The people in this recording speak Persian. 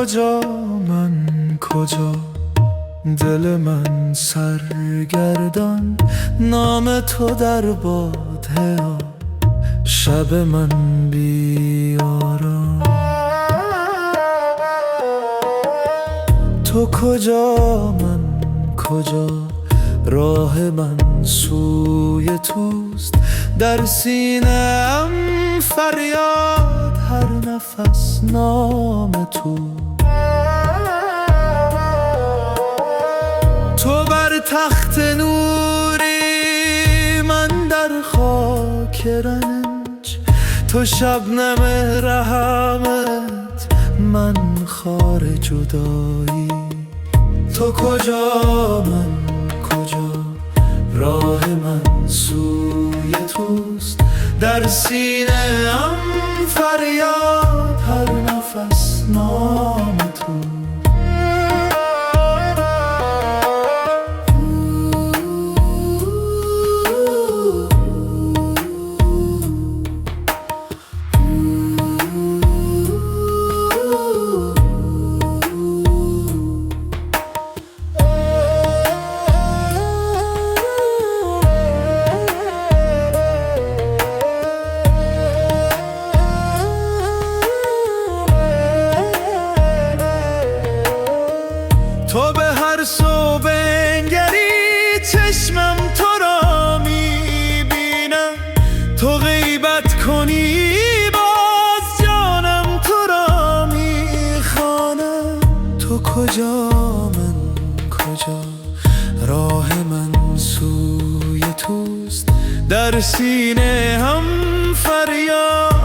کجا من کجا، دل من سرگردان، نام تو در باده ها، شب من بیارام. تو کجا من کجا، راه من سوی توست، در سینه ام فریاد، هر نفس نام تو. تو بر تخت نوری، من در خاک رنج، تو شبنم رحمت، من خار جدایی. تو کجا من کجا، راه من سوی توست، در سینه ام فریاد، هر نفس نام تو. تو به هر سو بنگری، چشمم تو را میبینم، تو غیبت کنی باز جانم تو را میخوانم. تو کجا من کجا، راه من سوی توست، در سینه هم فریاد،